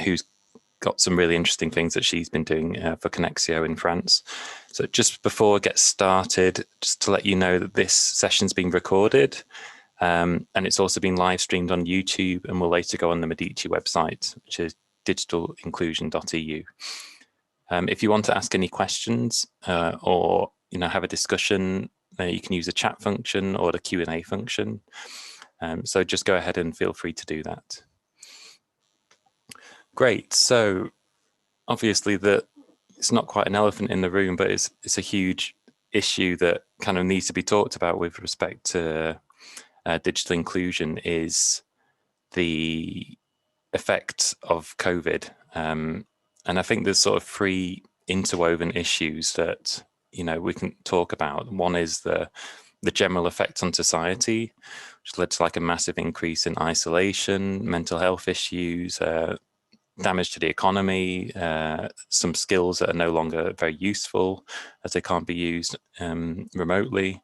who's got some really interesting things that she's been doing for Connexio in France. So just before I get started, just to let you know that this session's being recorded, and it's also been live streamed on YouTube and will later go on the Medici website, which is digitalinclusion.eu. If you want to ask any questions or have a discussion, you can use the chat function or the Q&A function. So just go ahead and feel free to do that. Great. So obviously it's not quite an elephant in the room, but it's a huge issue that kind of needs to be talked about with respect to digital inclusion, is the effect of COVID. And I think there's sort of three interwoven issues that we can talk about. One is the general effect on society, which led to like a massive increase in isolation, mental health issues, damage to the economy, some skills that are no longer very useful as they can't be used remotely.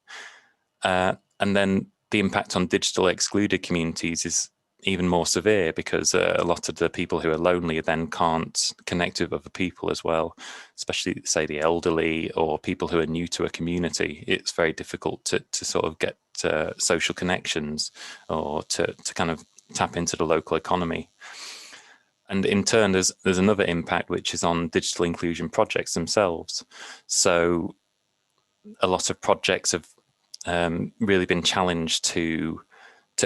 And then the impact on digital excluded communities is even more severe, because a lot of the people who are lonely then can't connect with other people as well, especially say the elderly or people who are new to a community. It's very difficult to sort of get social connections or to kind of tap into the local economy. And in turn, there's another impact, which is on digital inclusion projects themselves. So a lot of projects have really been challenged to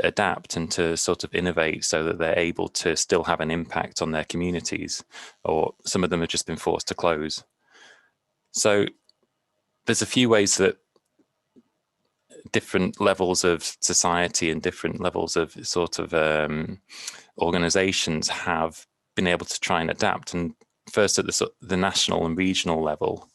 adapt and to sort of innovate so that they're able to still have an impact on their communities, or some of them have just been forced to close. So there's a few ways that different levels of society and different levels of sort of organizations have been able to try and adapt. And first, at the national and regional level,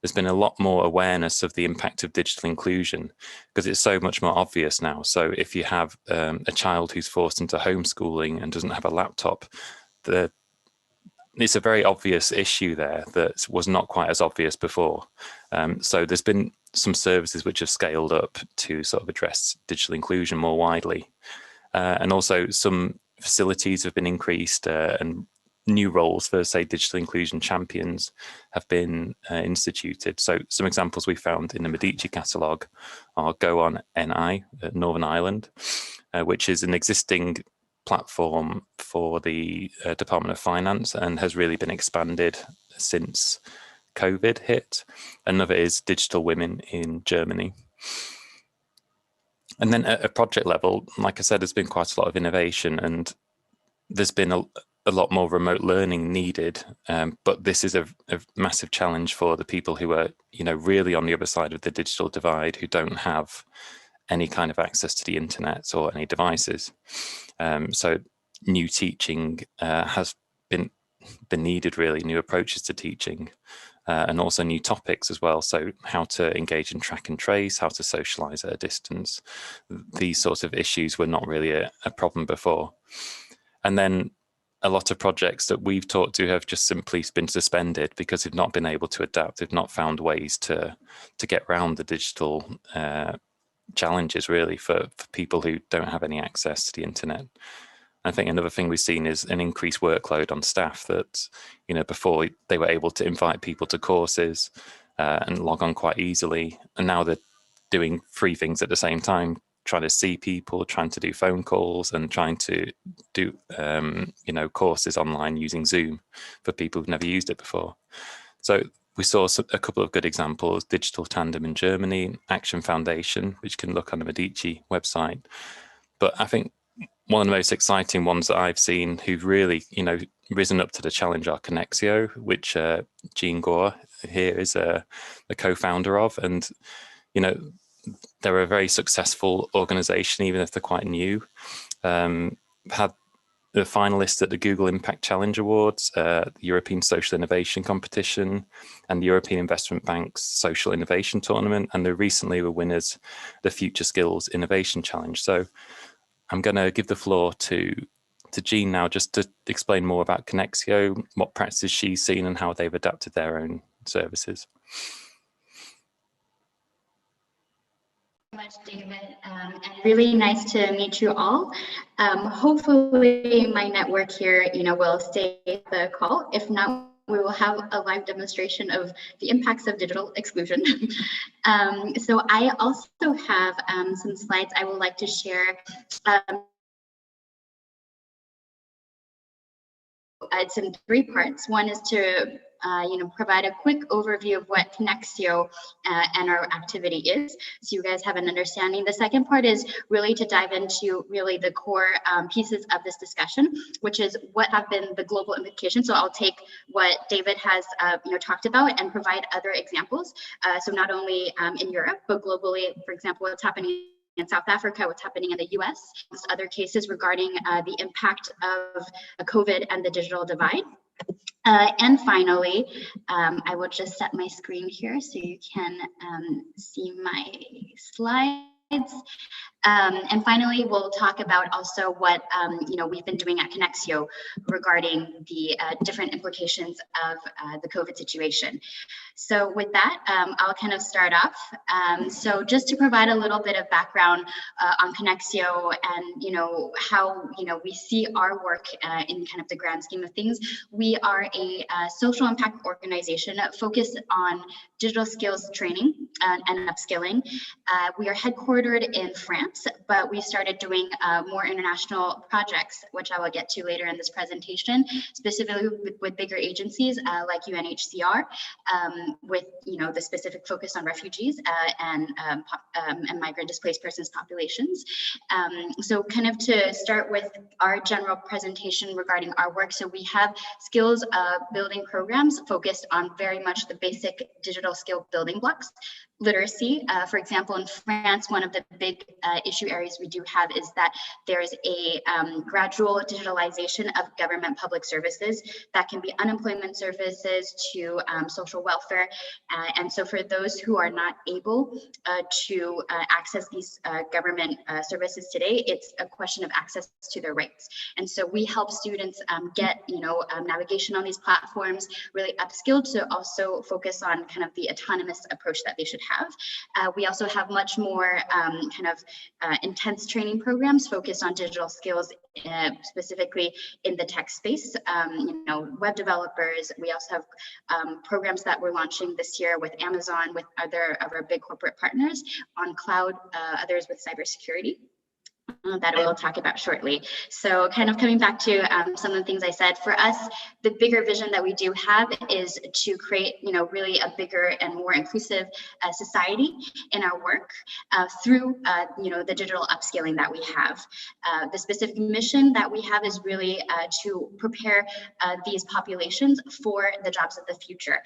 there's been a lot more awareness of the impact of digital inclusion, because it's so much more obvious now. So if you have a child who's forced into homeschooling and doesn't have a laptop, it's a very obvious issue there that was not quite as obvious before. So there's been some services which have scaled up to sort of address digital inclusion more widely. And also some facilities have been increased, and new roles for, say, digital inclusion champions have been instituted. So some examples we found in the Medici catalogue are Go On NI at Northern Ireland, which is an existing platform for the Department of Finance and has really been expanded since COVID hit. Another is Digital Women in Germany. And then at a project level, like I said, there's been quite a lot of innovation, and there's been a lot more remote learning needed. But this is a massive challenge for the people who are, really on the other side of the digital divide, who don't have any kind of access to the internet or any devices. So new teaching has been needed, really, new approaches to teaching. And also new topics as well. So how to engage in track and trace, how to socialize at a distance. These sorts of issues were not really a problem before. And then a lot of projects that we've talked to have just simply been suspended because they've not been able to adapt. They've not found ways to get around the digital challenges, really, for people who don't have any access to the internet. I think another thing we've seen is an increased workload on staff that, before they were able to invite people to courses and log on quite easily. And now they're doing three things at the same time, trying to see people, trying to do phone calls, and trying to do, courses online using Zoom for people who've never used it before. So we saw a couple of good examples: Digital Tandem in Germany, Action Foundation, which you can look on the Medici website. But I think one of the most exciting ones that I've seen who've really, risen up to the challenge are Connexio, which Jean Gore here is the co-founder of. And, they're a very successful organization, even if they're quite new. Had the finalists at the Google Impact Challenge Awards, the European Social Innovation Competition, and the European Investment Bank's Social Innovation Tournament. And they recently were winners of the Future Skills Innovation Challenge. So I'm going to give the floor to Jean now, just to explain more about Connexio, what practices she's seen, and how they've adapted their own services. Much, David, and really nice to meet you all. Hopefully my network here, will stay the call. If not, we will have a live demonstration of the impacts of digital exclusion. So I also have some slides I would like to share. It's in 3 parts. One is to provide a quick overview of what Connexio and our activity is, so you guys have an understanding. The second part is really to dive into really the core pieces of this discussion, which is what have been the global implications. So I'll take what David has talked about and provide other examples. So not only in Europe, but globally, for example, what's happening in South Africa, what's happening in the US, other cases regarding the impact of COVID and the digital divide. And finally, I will just set my screen here so you can see my slides. And finally, we'll talk about also what we've been doing at Connexio regarding the different implications of the COVID situation. So with that, I'll kind of start off. So just to provide a little bit of background on Connexio and how we see our work in kind of the grand scheme of things. We are a social impact organization focused on digital skills training and upskilling. We are headquartered in France, but we started doing more international projects, which I will get to later in this presentation, specifically with bigger agencies like UNHCR, with the specific focus on refugees and migrant displaced persons populations. So kind of to start with our general presentation regarding our work. So we have skills building programs focused on very much the basic digital skill building blocks. Literacy, for example, in France, one of the big issue areas we do have is that there's a gradual digitalization of government public services. That can be unemployment services to social welfare. And so for those who are not able to access these government services today, it's a question of access to their rights. And so we help students get navigation on these platforms, really upskilled to also focus on kind of the autonomous approach that they should have. We also have much more intense training programs focused on digital skills, specifically in the tech space. Web developers. We also have programs that we're launching this year with Amazon, with other of our big corporate partners on cloud, others with cybersecurity. That we'll talk about shortly. So kind of coming back to some of the things I said, for us, the bigger vision that we do have is to create, really a bigger and more inclusive society in our work through, the digital upskilling that we have. The specific mission that we have is really to prepare these populations for the jobs of the future.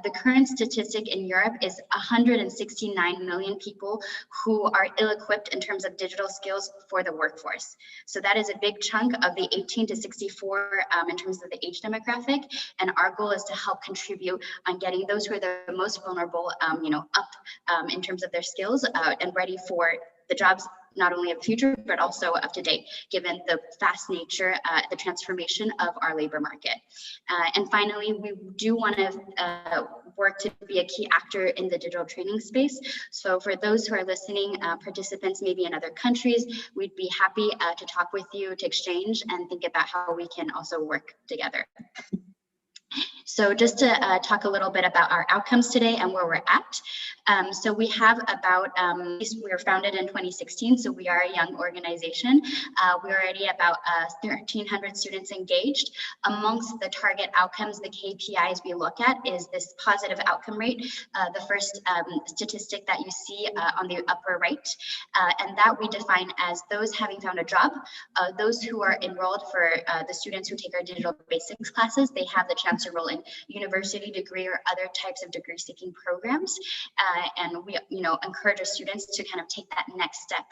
The current statistic in Europe is 169 million people who are ill-equipped in terms of digital skills for the workforce. So that is a big chunk of the 18 to 64 in terms of the age demographic. And our goal is to help contribute on getting those who are the most vulnerable, up in terms of their skills and ready for the jobs not only of the future, but also of today, given the fast nature, the transformation of our labor market. And finally, we do want to work to be a key actor in the digital training space. So for those who are listening, participants maybe in other countries, we'd be happy to talk with you, to exchange and think about how we can also work together. So just to talk a little bit about our outcomes today and where we're at. So we have about, we were founded in 2016, so we are a young organization. We're already about 1,300 students engaged. Amongst the target outcomes, the KPIs we look at is this positive outcome rate, the first statistic that you see on the upper right. And that we define as those having found a job, those who are enrolled for the students who take our digital basics classes, they have the chance to enroll in university degree or other types of degree seeking programs. And we encourage our students to kind of take that next step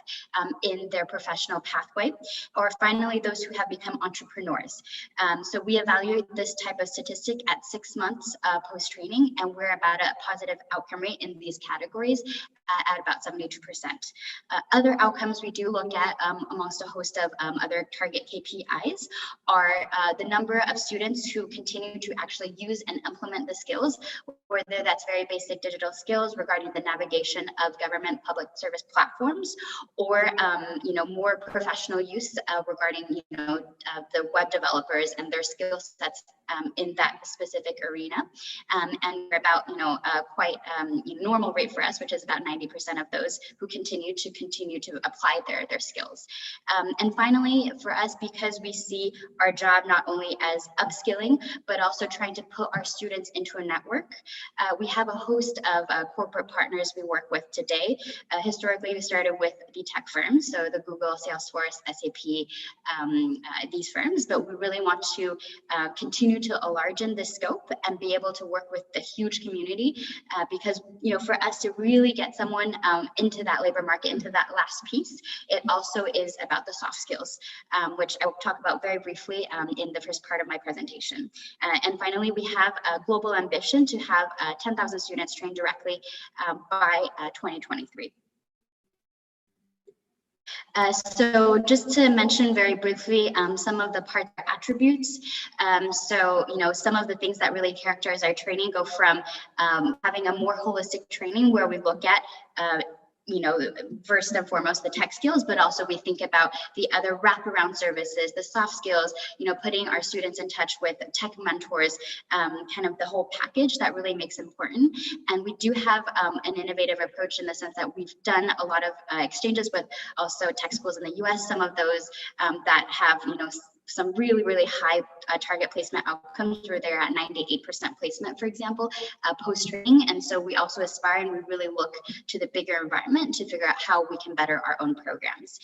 in their professional pathway. Or finally, those who have become entrepreneurs. So we evaluate this type of statistic at 6 months post-training, and we're about a positive outcome rate in these categories at about 72%. Other outcomes we do look at amongst a host of other target KPIs are the number of students who continue to actually use and implement the skills, whether that's very basic digital skills regarding the navigation of government public service platforms, or more professional use regarding the web developers and their skill sets in that specific arena. And about quite normal rate for us, which is about 90% of those who continue to apply their skills. And finally, for us, because we see our job not only as upskilling, but also trying to put our students into a network, we have a host of corporate partners we work with today. Historically, we started with the tech firms, so the Google, Salesforce, SAP, these firms, but we really want to continue to enlarge the scope and be able to work with the huge community, because for us to really get someone into that labor market, into that last piece, it also is about the soft skills, which I will talk about very briefly in the first part of my presentation. And finally, we have a global ambition to have 10,000 students trained directly by 2023. So just to mention very briefly some of the part attributes. So some of the things that really characterize our training go from having a more holistic training where we look at first and foremost the tech skills, but also we think about the other wraparound services, the soft skills, putting our students in touch with tech mentors, kind of the whole package that really makes important. And we do have an innovative approach in the sense that we've done a lot of exchanges with also tech schools in the US, some of those that have some really, really high target placement outcomes where they're at 98% placement, for example, post-training. And so we also aspire and we really look to the bigger environment to figure out how we can better our own programs.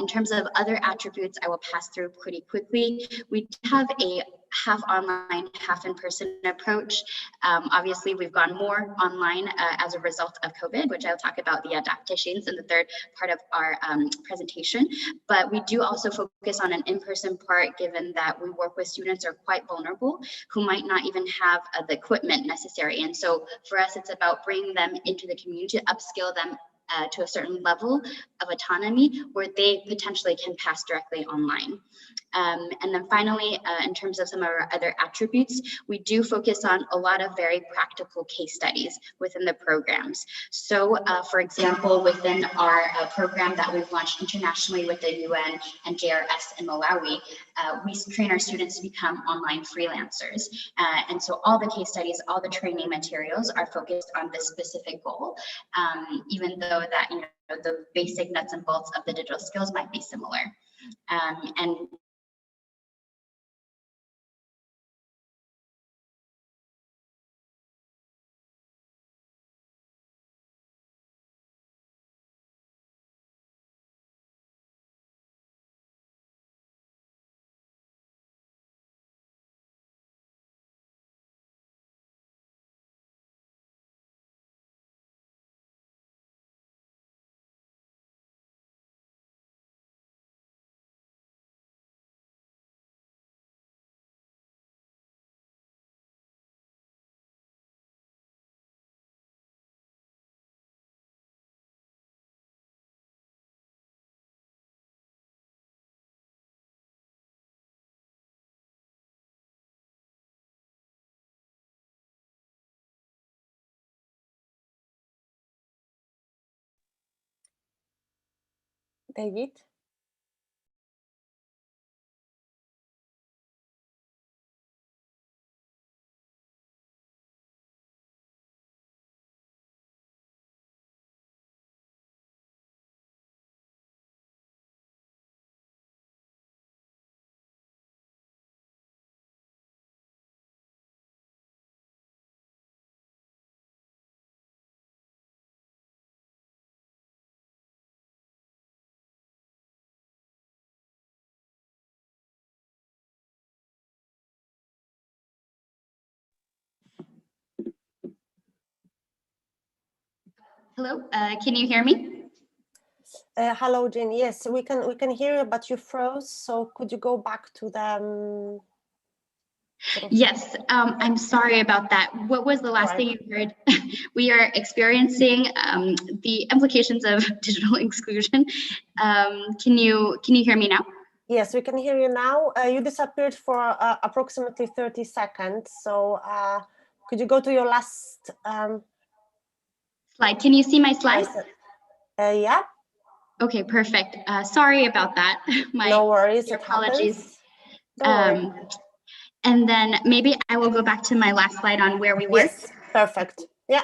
In terms of other attributes, I will pass through pretty quickly. We have a half online, half in-person approach. Obviously, we've gone more online as a result of COVID, which I'll talk about the adaptations in the third part of our presentation. But we do also focus on an in-person part, given that we work with students who are quite vulnerable, who might not even have the equipment necessary. And so for us, it's about bringing them into the community, upskill them to a certain level of autonomy where they potentially can pass directly online. And then finally, in terms of some of our other attributes, we do focus on a lot of very practical case studies within the programs. So for example, within our program that we've launched internationally with the UN and JRS in Malawi, we train our students to become online freelancers. And so all the case studies, all the training materials are focused on this specific goal, even though that the basic nuts and bolts of the digital skills might be similar. And David? hello, can you hear me? Hello, Jean. Yes, we can hear you, but you froze. So could you go back to the? Yes, I'm sorry about that. What was the last thing you heard? We are experiencing the implications of digital exclusion. Can you hear me now? Yes, we can hear you now. You disappeared for approximately 30 seconds. So could you go to your last slide? Can you see my slide? Yeah. Okay, perfect. Sorry about that. No worries. Apologies. Don't worry. And then maybe I will go back to my last slide on where we work. Yes, perfect. Yeah.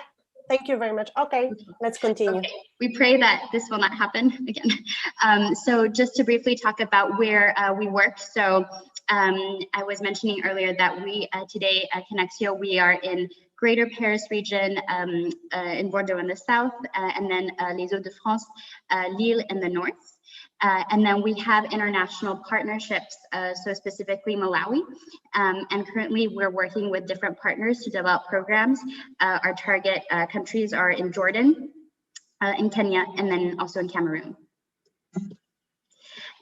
Thank you very much. Okay, let's continue. Okay. We pray that this will not happen again. So just to briefly talk about where we work. So I was mentioning earlier that we today at Connexio, we are in Greater Paris region, in Bordeaux in the south, and then Les Hauts-de-France, Lille in the north. And then we have international partnerships, so specifically Malawi. And currently we're working with different partners to develop programs. Our target countries are in Jordan, in Kenya, and then also in Cameroon.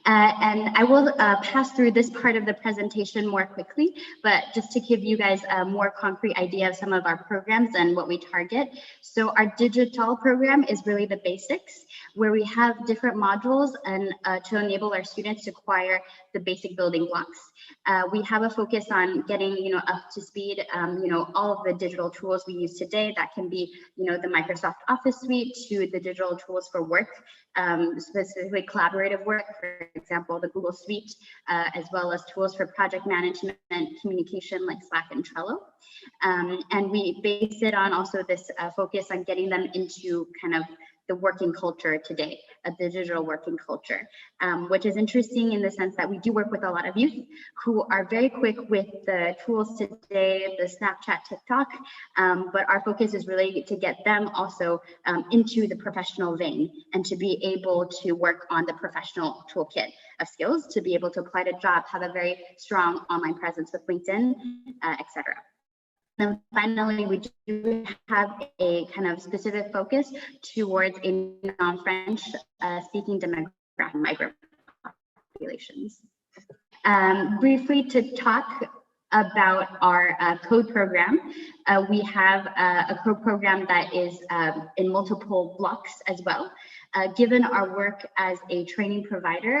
And I will pass through this part of the presentation more quickly, but just to give you guys a more concrete idea of some of our programs and what we target. So our digital program is really the basics, where we have different modules and to enable our students to acquire the basic building blocks. We have a focus on getting, up to speed, all of the digital tools we use today. That can be, the Microsoft Office suite to the digital tools for work, specifically collaborative work, for example, the Google Suite, as well as tools for project management, communication like Slack and Trello. And we base it on also this focus on getting them into kind of the working culture today, the digital working culture, which is interesting in the sense that we do work with a lot of youth who are very quick with the tools today, the Snapchat, TikTok, but our focus is really to get them also into the professional vein and to be able to work on the professional toolkit of skills, to be able to apply to job, have a very strong online presence with LinkedIn, etc. And finally, we do have a kind of specific focus towards a non-French speaking demographic migrant populations. Briefly to talk about our code program, we have a code program that is in multiple blocks as well. Given our work as a training provider,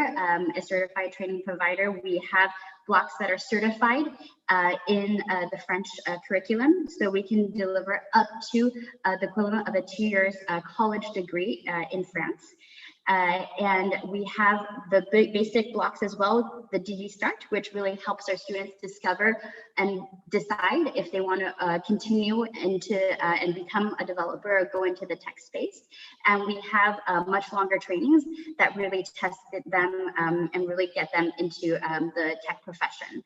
a certified training provider, we have blocks that are certified in the French curriculum. So we can deliver up to the equivalent of a 2 years college degree in France. And we have the basic blocks as well, the DD Start, which really helps our students discover and decide if they want to continue into and become a developer or go into the tech space. And we have much longer trainings that really test them and really get them into the tech profession.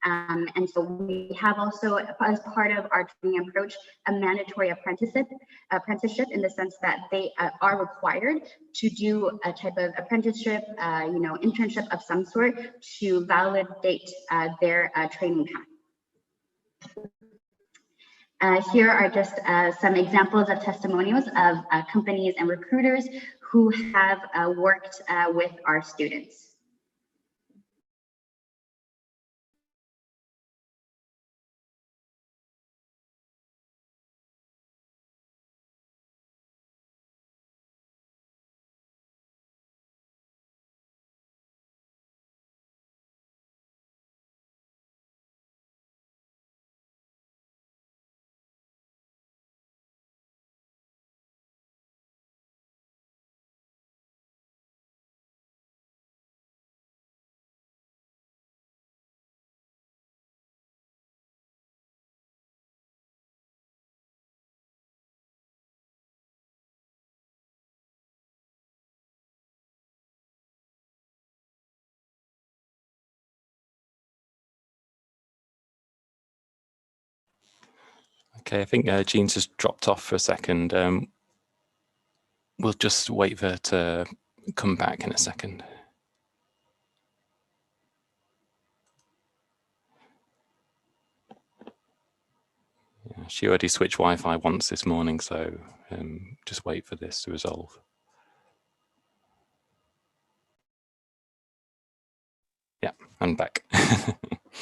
And so we have also, as part of our training approach, a mandatory apprenticeship in the sense that they are required to do a type of apprenticeship, internship of some sort to validate their training path. Here are just some examples of testimonials of companies and recruiters who have worked with our students. Okay, I think Jean's just dropped off for a second. We'll just wait for her to come back in a second. Yeah, she already switched Wi-Fi once this morning, so just wait for this to resolve. Yeah, I'm back.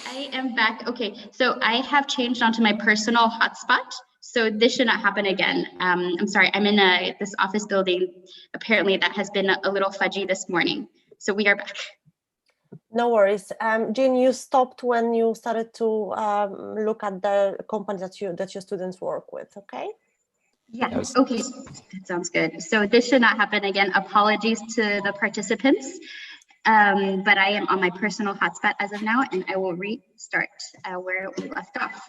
I am back. Okay, so I have changed onto my personal hotspot, so this should not happen again. I'm sorry, I'm in this office building, apparently that has been a little fudgy this morning. So we are back. No worries. Jean, you stopped when you started to look at the companies that your students work with, okay? Yeah, okay, that sounds good. So this should not happen again. Apologies to the participants, but I am on my personal hotspot as of now, and I will restart where we left off.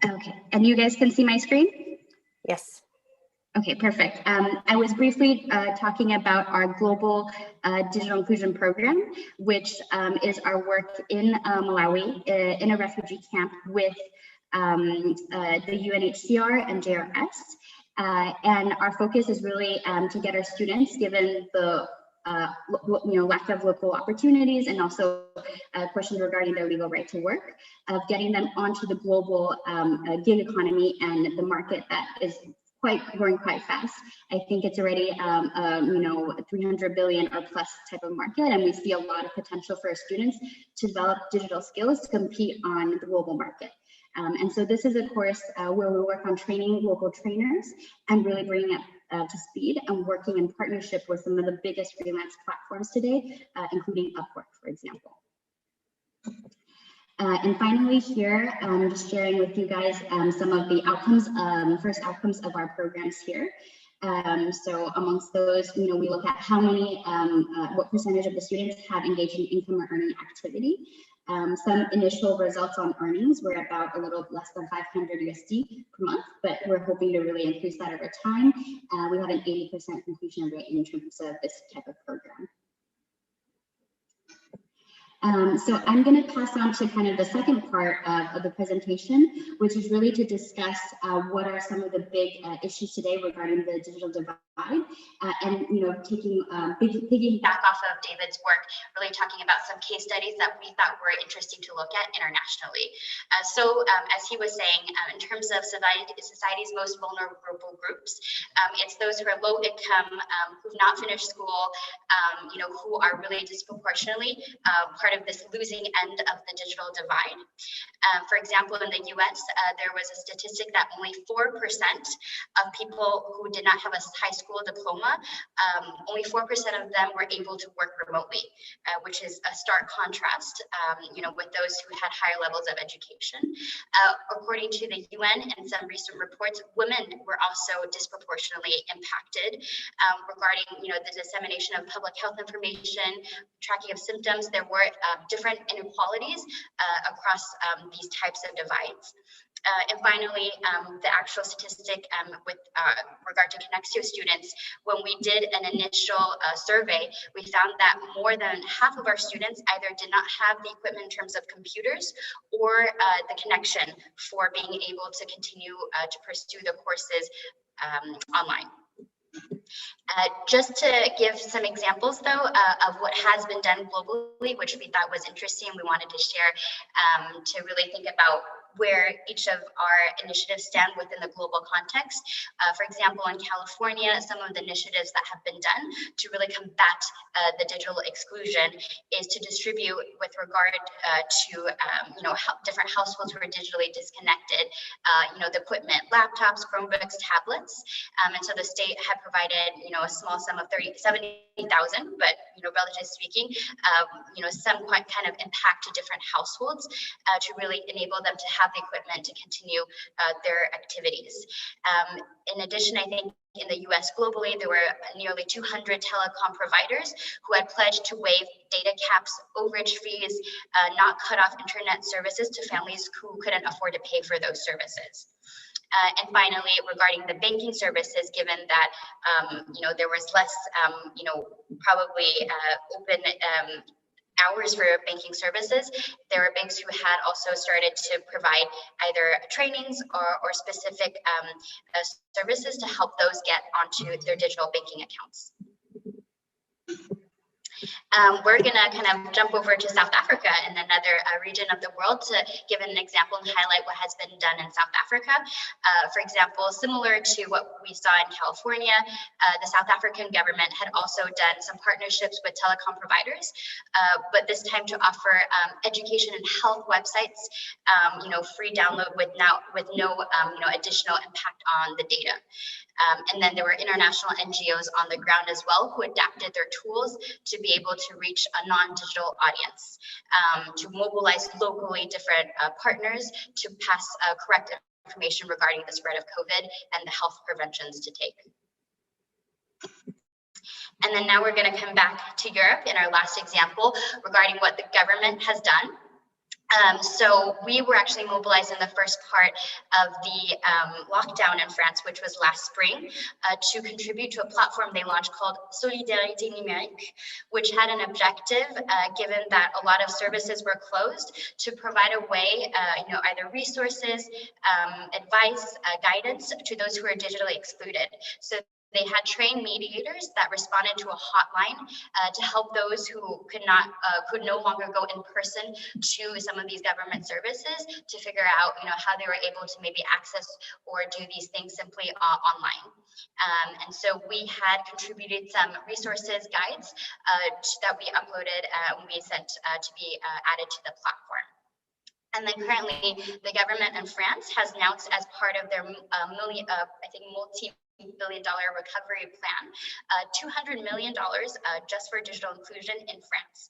Okay, and you guys can see my screen? Yes. Okay, perfect. I was briefly talking about our global digital inclusion program, which is our work in Malawi in a refugee camp with the UNHCR and JRS. And our focus is really to get our students, given the lack of local opportunities and also questions regarding their legal right to work, of getting them onto the global gig economy and the market that is growing quite fast. I think it's already 300 billion or plus type of market, and we see a lot of potential for our students to develop digital skills to compete on the global market. And so this is a course where we work on training local trainers and really bringing it to speed and working in partnership with some of the biggest freelance platforms today, including Upwork, for example. And finally here, just sharing with you guys some of the outcomes, first outcomes of our programs here. So amongst those, we look at how many, what percentage of the students have engaged in income or earning activity. Some initial results on earnings were about a little less than 500 USD per month, but we're hoping to really increase that over time. We have an 80% completion rate in terms of this type of program. So I'm going to pass on to kind of the second part of the presentation, which is really to discuss what are some of the big issues today regarding the digital divide, and taking piggyback off of David's work, really talking about some case studies that we thought were interesting to look at internationally. So as he was saying, in terms of society's most vulnerable groups, it's those who are low income, who've not finished school, who are really disproportionately part of this losing end of the digital divide. For example, in the US, there was a statistic that only 4% of people who did not have a high school diploma, only 4% of them were able to work remotely, which is a stark contrast, with those who had higher levels of education. According to the UN and some recent reports, women were also disproportionately impacted regarding, the dissemination of public health information, tracking of symptoms. There were different inequalities across these types of divides. And finally, the actual statistic with regard to Connexio students, when we did an initial survey, we found that more than half of our students either did not have the equipment in terms of computers or the connection for being able to continue to pursue the courses online. Just to give some examples, though, of what has been done globally, which we thought was interesting, we wanted to share to really think about where each of our initiatives stand within the global context. For example, in California, some of the initiatives that have been done to really combat the digital exclusion is to distribute with regard to different households who are digitally disconnected, the equipment, laptops, Chromebooks, tablets. And so the state had provided, a small sum of 70,000, but relatively speaking, some kind of impact to different households to really enable them to have the equipment to continue their activities. In addition, I think in the US globally, there were nearly 200 telecom providers who had pledged to waive data caps, overage fees, not cut off internet services to families who couldn't afford to pay for those services. And finally, regarding the banking services, given that there was less, probably open hours for banking services, there were banks who had also started to provide either trainings or specific services to help those get onto their digital banking accounts. We're going to kind of jump over to South Africa in another region of the world to give an example and highlight what has been done in South Africa. For example, similar to what we saw in California, the South African government had also done some partnerships with telecom providers, but this time to offer education and health websites, free download with no additional impact on the data. And then there were international NGOs on the ground as well who adapted their tools to be able to reach a non-digital audience, to mobilize locally different partners to pass correct information regarding the spread of COVID and the health preventions to take. And then now we're going to come back to Europe in our last example regarding what the government has done. So we were actually mobilized in the first part of the lockdown in France, which was last spring, to contribute to a platform they launched called Solidarité Numérique, which had an objective, given that a lot of services were closed, to provide a way, either resources, advice, guidance to those who are digitally excluded. So they had trained mediators that responded to a hotline to help those who could no longer go in person to some of these government services to figure out, how they were able to maybe access or do these things simply online. And so we had contributed some resources, guides that we uploaded and we sent to be added to the platform. And then currently, the government in France has announced as part of their multi-billion-dollar recovery plan, $200 million just for digital inclusion in France.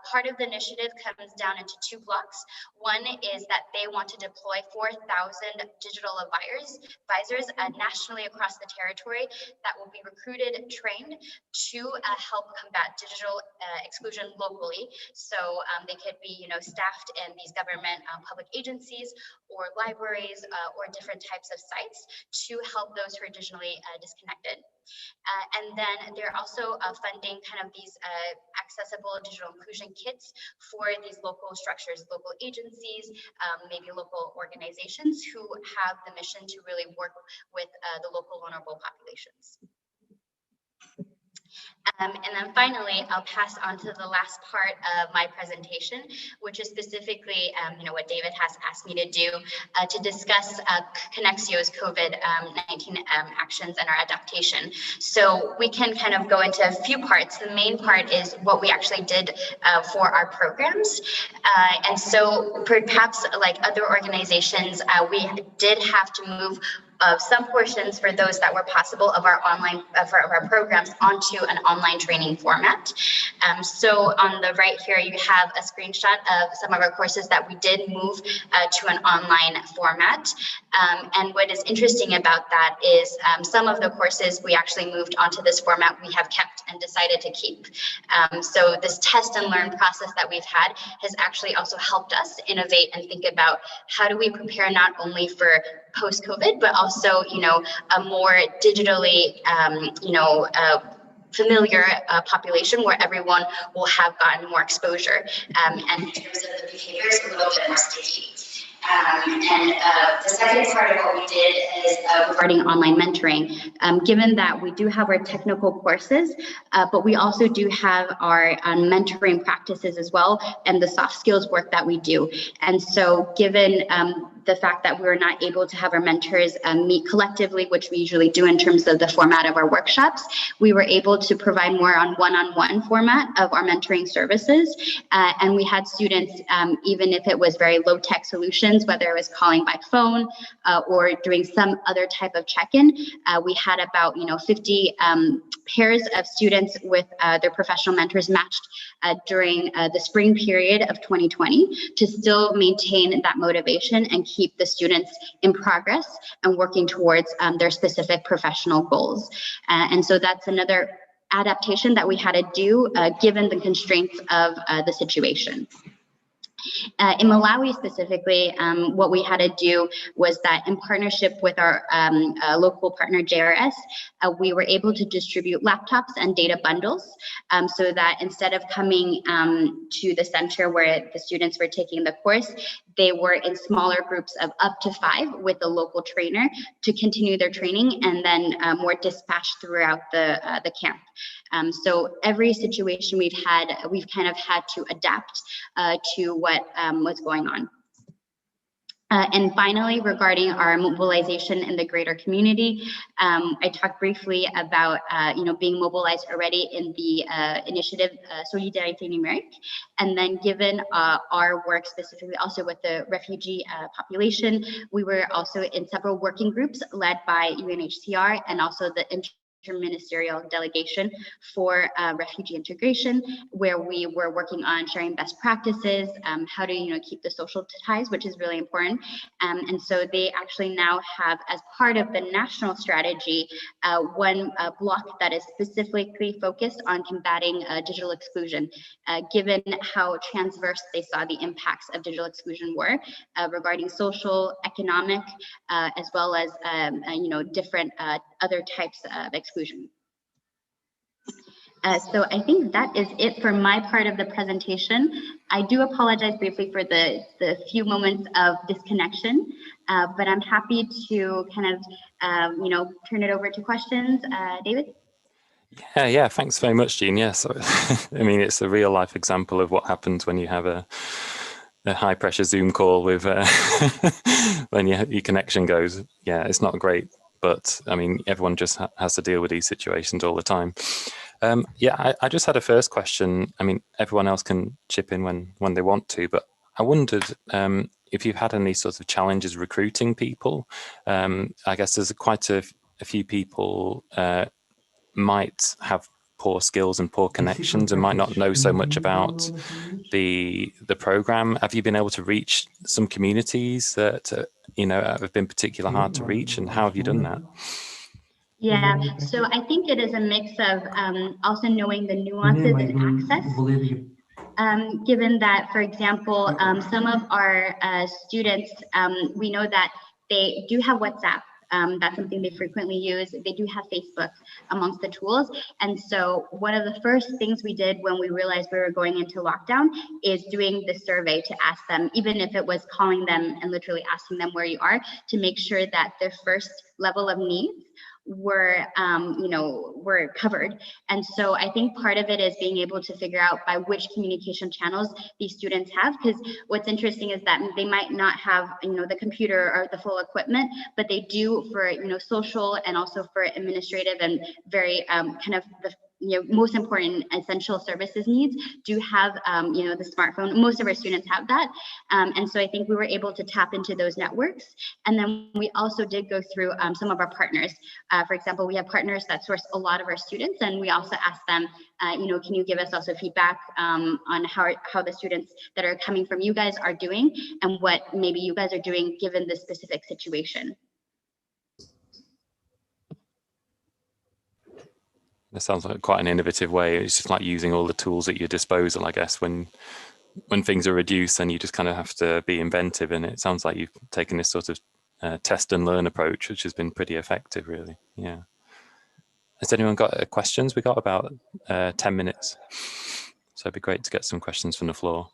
Part of the initiative comes down into two blocks. One is that they want to deploy 4,000 digital advisors nationally across the territory that will be recruited, trained to help combat digital exclusion locally. So they could be, staffed in these government public agencies or libraries or different types of sites to help those who are digitally disconnected. And then they're also funding kind of these accessible digital inclusion kits for these local structures, local agencies, maybe local organizations who have the mission to really work with the local vulnerable populations. And then finally, I'll pass on to the last part of my presentation, which is specifically, what David has asked me to do to discuss Connexio's COVID-19 actions and our adaptation. So we can kind of go into a few parts. The main part is what we actually did for our programs. And so perhaps like other organizations, we did have to move some portions for those that were possible of our online of our programs onto an online training format. So on the right here, you have a screenshot of some of our courses that we did move to an online format. And what is interesting about that is some of the courses we actually moved onto this format we have kept and decided to keep. So this test and learn process that we've had has actually also helped us innovate and think about how do we prepare not only for post-COVID, but also, a more digitally, familiar population where everyone will have gotten more exposure. And in terms of the behaviors, a little bit more sticky. And the second part of what we did is regarding online mentoring. Given that we do have our technical courses, but we also do have our mentoring practices as well, and the soft skills work that we do. And so given the fact that we were not able to have our mentors meet collectively, which we usually do in terms of the format of our workshops, we were able to provide more on one-on-one format of our mentoring services. And we had students, even if it was very low-tech solutions, whether it was calling by phone or doing some other type of check-in, we had about 50 pairs of students with their professional mentors matched during the spring period of 2020 to still maintain that motivation and keep the students in progress and working towards their specific professional goals. And so that's another adaptation that we had to do given the constraints of the situation. In Malawi specifically, what we had to do was that in partnership with our local partner JRS, we were able to distribute laptops and data bundles, so that instead of coming to the center where the students were taking the course, they were in smaller groups of up to 5 with a local trainer to continue their training, and then more dispatched throughout the camp. So every situation we've kind of had to adapt to what was going on. And finally, regarding our mobilization in the greater community, I talked briefly about being mobilized already in the initiative Solidarité Numérique, and then given our work specifically also with the refugee population, we were also in several working groups led by UNHCR and also the interministerial delegation for refugee integration, where we were working on sharing best practices, how to keep the social ties, which is really important. And so they actually now have, as part of the national strategy, one block that is specifically focused on combating digital exclusion, given how transverse they saw the impacts of digital exclusion were regarding social, economic, as well as different other types of exclusion. So I think that is it for my part of the presentation. I do apologize briefly for the few moments of disconnection, but I'm happy to kind of, turn it over to questions. David? Yeah, thanks very much, Jean. Yes, I mean, it's a real life example of what happens when you have a high pressure Zoom call with when your connection goes. Yeah, it's not great, but I mean, everyone just has to deal with these situations all the time. Yeah, I just had a first question. I mean, everyone else can chip in when they want to, but I wondered if you've had any sorts of challenges recruiting people. I guess there's quite a few people might have poor skills and poor connections and might not know so much about the program. Have you been able to reach some communities that have been particularly hard to reach, and how have you done that? Yeah, so I think it is a mix of also knowing the nuances and access. Given that, for example, some of our students, we know that they do have WhatsApp. That's something they frequently use. They do have Facebook amongst the tools. And so one of the first things we did when we realized we were going into lockdown is doing the survey to ask them, even if it was calling them and literally asking them where you are, to make sure that their first level of needs were covered. And so I think part of it is being able to figure out by which communication channels these students have, because what's interesting is that they might not have the computer or the full equipment, but they do for social and also for administrative and very kind of the most important essential services needs do have the smartphone. Most of our students have that, and so I think we were able to tap into those networks. And then we also did go through some of our partners. For example, we have partners that source a lot of our students, and we also ask them, can you give us also feedback on how the students that are coming from you guys are doing, and what maybe you guys are doing given this specific situation. That sounds like quite an innovative way. It's just like using all the tools at your disposal, I guess, when things are reduced, then you just kind of have to be inventive. And it sounds like you've taken this sort of test and learn approach, which has been pretty effective, really. Yeah. Has anyone got questions? We got about 10 minutes. So it'd be great to get some questions from the floor.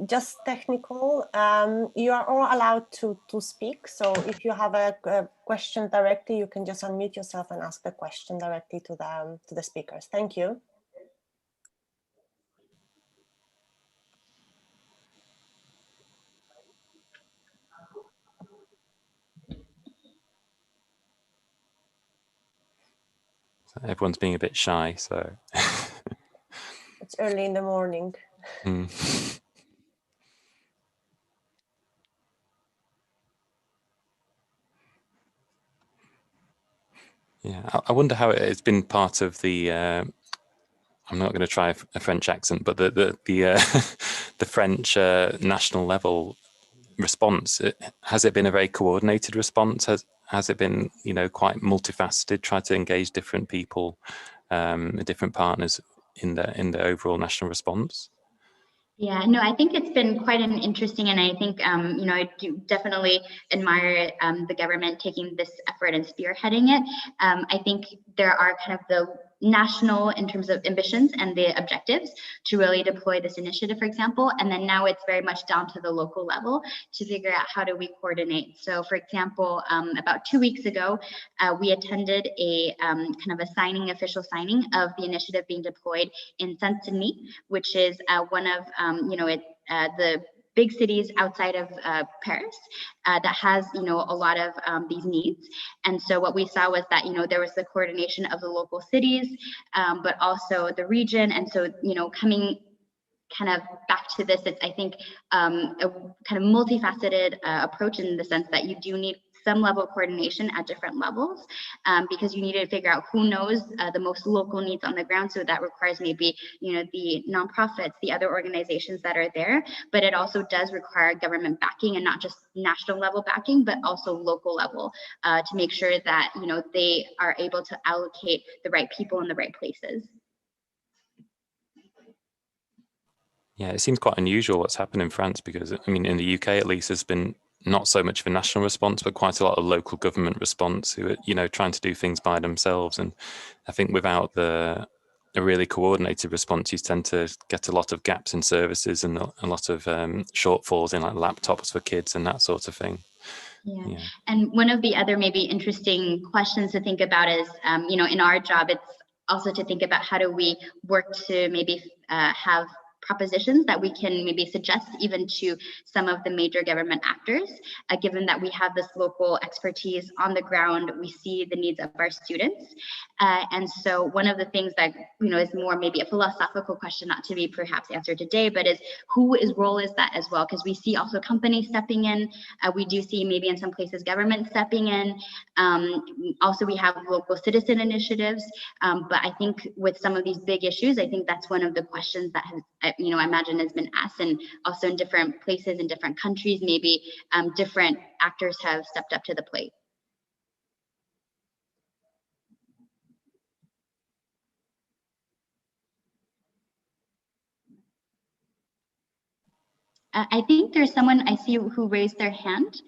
Just technical, you are all allowed to speak. So if you have a question directly, you can just unmute yourself and ask the question directly to the speakers. Thank you. Everyone's being a bit shy, so. It's early in the morning. Yeah, I wonder how it's been part of the. I'm not going to try a French accent, but the French national level response. Has it been a very coordinated response? Has it been quite multifaceted? Try to engage different people, different partners in the overall national response? Yeah, no, I think it's been quite an interesting, and I think, you know, I do definitely admire the government taking this effort and spearheading it. I think there are kind of the national in terms of ambitions and the objectives to really deploy this initiative, for example, and then now it's very much down to the local level to figure out how do we coordinate. So, for example, about 2 weeks ago, we attended a kind of a official signing of the initiative being deployed in Saint-Denis, which is one of you know, the big cities outside of Paris that has, you know, a lot of these needs. And so what we saw was that, you know, there was the coordination of the local cities, but also the region. And so, you know, coming kind of back to this, it's, I think, a kind of multifaceted approach in the sense that you do need some level of coordination at different levels, because you need to figure out who knows the most local needs on the ground. So that requires maybe, you know, the nonprofits, the other organizations that are there, but it also does require government backing, and not just national level backing, but also local level, to make sure that, you know, they are able to allocate the right people in the right places. Yeah, it seems quite unusual what's happened in France, because I mean, in the UK at least, there's been not so much of a national response, but quite a lot of local government response who are, you know, trying to do things by themselves. And I think without a really coordinated response, you tend to get a lot of gaps in services and a lot of shortfalls in like laptops for kids and that sort of thing. Yeah. And one of the other maybe interesting questions to think about is, you know, in our job, it's also to think about how do we work to maybe have propositions that we can maybe suggest even to some of the major government actors, given that we have this local expertise on the ground, we see the needs of our students. And so one of the things that, you know, is more maybe a philosophical question, not to be perhaps answered today, but is whose role is that as well? Because we see also companies stepping in. We do see maybe in some places government stepping in. Also, we have local citizen initiatives. But I think with some of these big issues, I think that's one of the questions that has, you know, I imagine has been asked, and also in different places in different countries, maybe different actors have stepped up to the plate. I think there's someone I see who raised their hand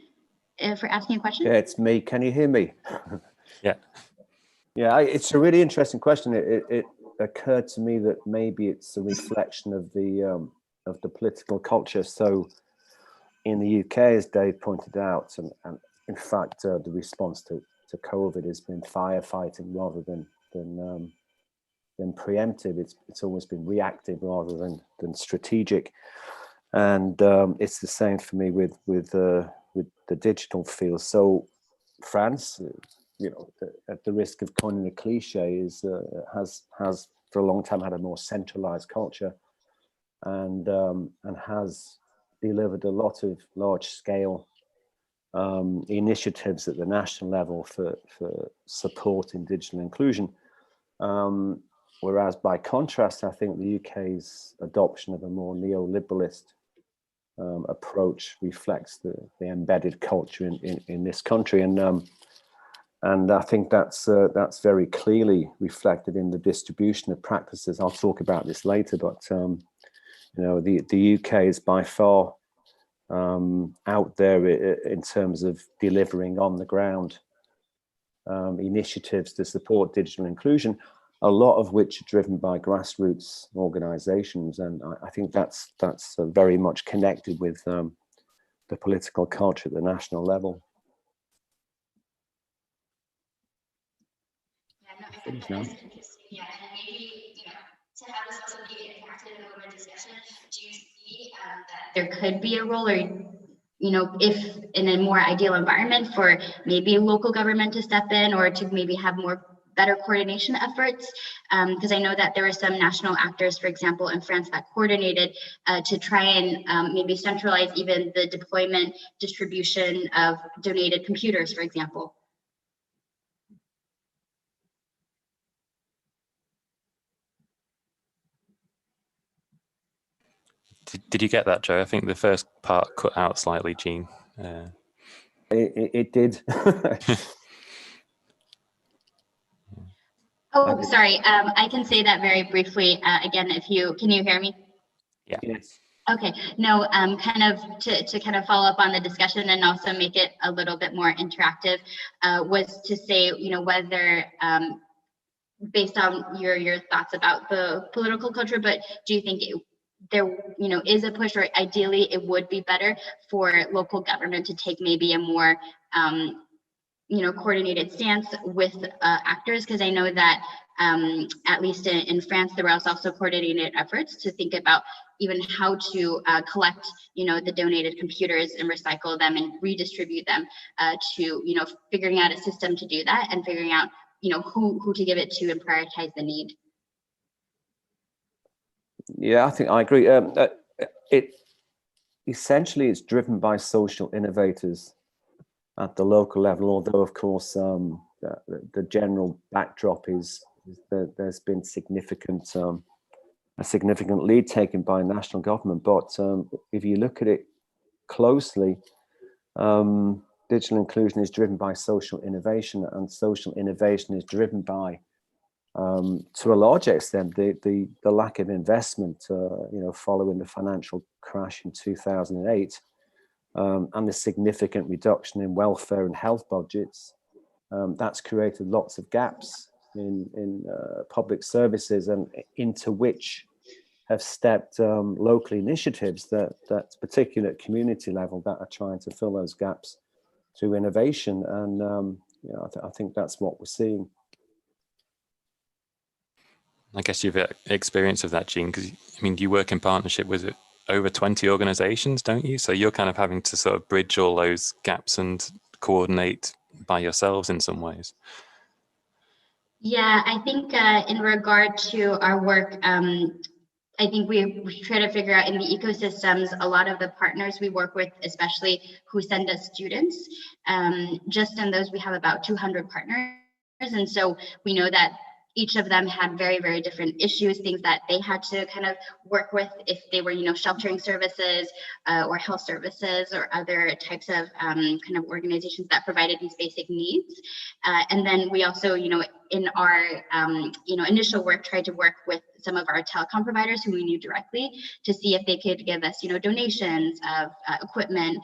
for asking a question. Yeah, it's me. Can you hear me? Yeah. Yeah, it's a really interesting question. It occurred to me that maybe it's a reflection of the political culture. So in the UK, as Dave pointed out, and in fact, the response to COVID has been firefighting rather than preemptive. It's always been reactive rather than strategic. And it's the same for me with the digital field. So France, you know, at the risk of coining a cliche, has for a long time had a more centralized culture, and has delivered a lot of large scale initiatives at the national level for supporting digital inclusion. Whereas by contrast, I think the UK's adoption of a more neoliberalist approach reflects the embedded culture in this country, and I think that's very clearly reflected in the distribution of practices. I'll talk about this later, but you know, the UK is by far out there in terms of delivering on the ground initiatives to support digital inclusion, a lot of which are driven by grassroots organizations. And I think that's very much connected with the political culture at the national level. Yeah, no, I think that is interesting. Yeah, and maybe, you know, to have this also be impacted in open discussion, do you see that there could be a role, or, you know, if in a more ideal environment for maybe local government to step in, or to maybe have more better coordination efforts, because I know that there were some national actors, for example, in France that coordinated to try and maybe centralize even the deployment, distribution of donated computers, for example. Did you get that, Joe? I think the first part cut out slightly, Jean. It did. Oh, sorry. I can say that very briefly. Again, can you hear me? Yeah. Yes. Okay, no, kind of to kind of follow up on the discussion and also make it a little bit more interactive, was to say, whether based on your thoughts about the political culture, but do you think there is a push, or ideally it would be better for local government to take maybe a more coordinated stance with actors? Because I know that at least in France, there was also coordinated efforts to think about even how to collect, the donated computers and recycle them and redistribute them to, figuring out a system to do that and figuring out, who to give it to and prioritize the need. Yeah, I think I agree. It essentially is driven by social innovators at the local level, although of course the general backdrop is that there's been a significant lead taken by national government. But if you look at it closely, digital inclusion is driven by social innovation, and social innovation is driven by, to a large extent, the lack of investment, following the financial crash in 2008, and the significant reduction in welfare and health budgets. That's created lots of gaps in public services, and into which have stepped local initiatives that's particularly at community level that are trying to fill those gaps through innovation. And I think that's what we're seeing. I guess you've experience of that, Jean, because I mean, you work in partnership with over 20 organizations, don't you? So you're kind of having to sort of bridge all those gaps and coordinate by yourselves in some ways. Yeah, I think in regard to our work, I think we try to figure out in the ecosystems, a lot of the partners we work with, especially who send us students, just in those we have about 200 partners. And so we know that each of them had very, very different issues, things that they had to kind of work with if they were, sheltering services or health services or other types of kind of organizations that provided these basic needs. And then we also, in our, initial work, tried to work with some of our telecom providers who we knew directly to see if they could give us, donations of equipment,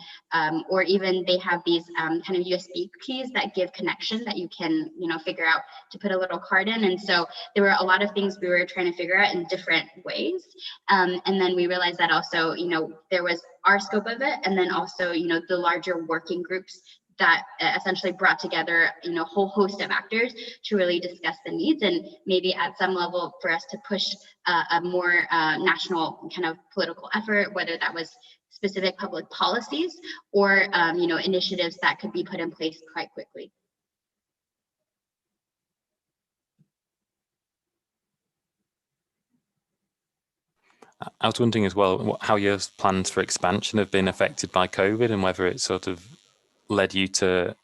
or even they have these kind of USB keys that give connection that you can, figure out to put a little card in. And so there were a lot of things we were trying to figure out in different ways. And then we realized that also, there was our scope of it, and then also, the larger working groups that essentially brought together, a whole host of actors to really discuss the needs, and maybe at some level for us to push a more national kind of political effort, whether that was specific public policies or, initiatives that could be put in place quite quickly. I was wondering as well how your plans for expansion have been affected by COVID, and whether it sort of led you to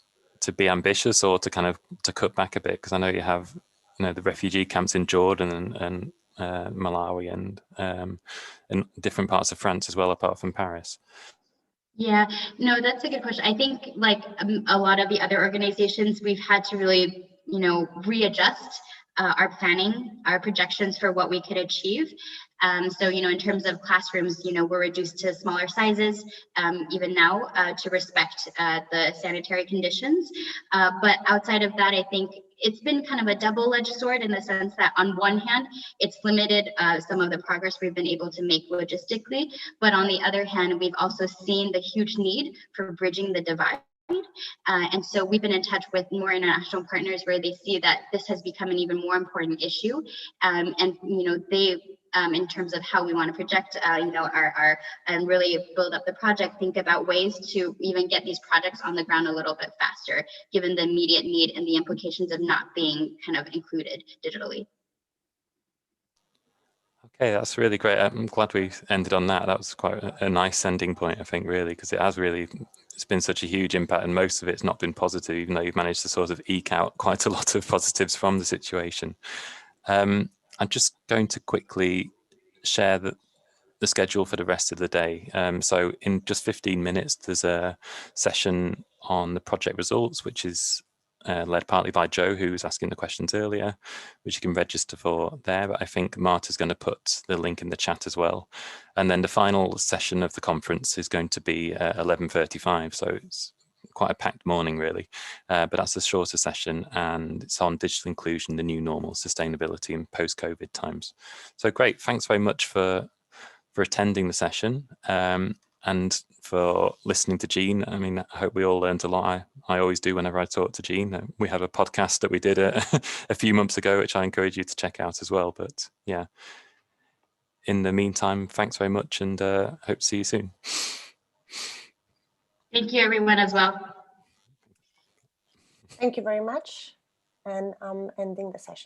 be ambitious or to kind of to cut back a bit, because I know you have the refugee camps in Jordan and Malawi and in different parts of France as well, apart from Paris. Yeah, no, that's a good question. I think like a lot of the other organizations, we've had to really readjust our planning, our projections for what we could achieve. So, in terms of classrooms, we're reduced to smaller sizes, even now, to respect the sanitary conditions. But outside of that, I think it's been kind of a double-edged sword in the sense that on one hand, it's limited some of the progress we've been able to make logistically. But on the other hand, we've also seen the huge need for bridging the divide. And so we've been in touch with more international partners where they see that this has become an even more important issue. And, they, in terms of how we want to project, our and really build up the project, think about ways to even get these projects on the ground a little bit faster, given the immediate need and the implications of not being kind of included digitally. Okay, that's really great. I'm glad we ended on that. That was quite a nice ending point, I think, really, because it's been such a huge impact, and most of it's not been positive, even though you've managed to sort of eke out quite a lot of positives from the situation. I'm just going to quickly share the schedule for the rest of the day. So in just 15 minutes, there's a session on the project results, which is led partly by Joe, who was asking the questions earlier, which you can register for there. But I think Marta's going to put the link in the chat as well. And then the final session of the conference is going to be 11:35. So it's quite a packed morning, really. But that's a shorter session, and it's on digital inclusion, the new normal, sustainability in post-COVID times. So great. Thanks very much for attending the session. And for listening to Jean. I mean, I hope we all learned a lot. I always do whenever I talk to Jean. We have a podcast that we did a few months ago, which I encourage you to check out as well. But yeah, in the meantime, thanks very much, and hope to see you soon. Thank you, everyone, as well. Thank you very much. And I'm ending the session.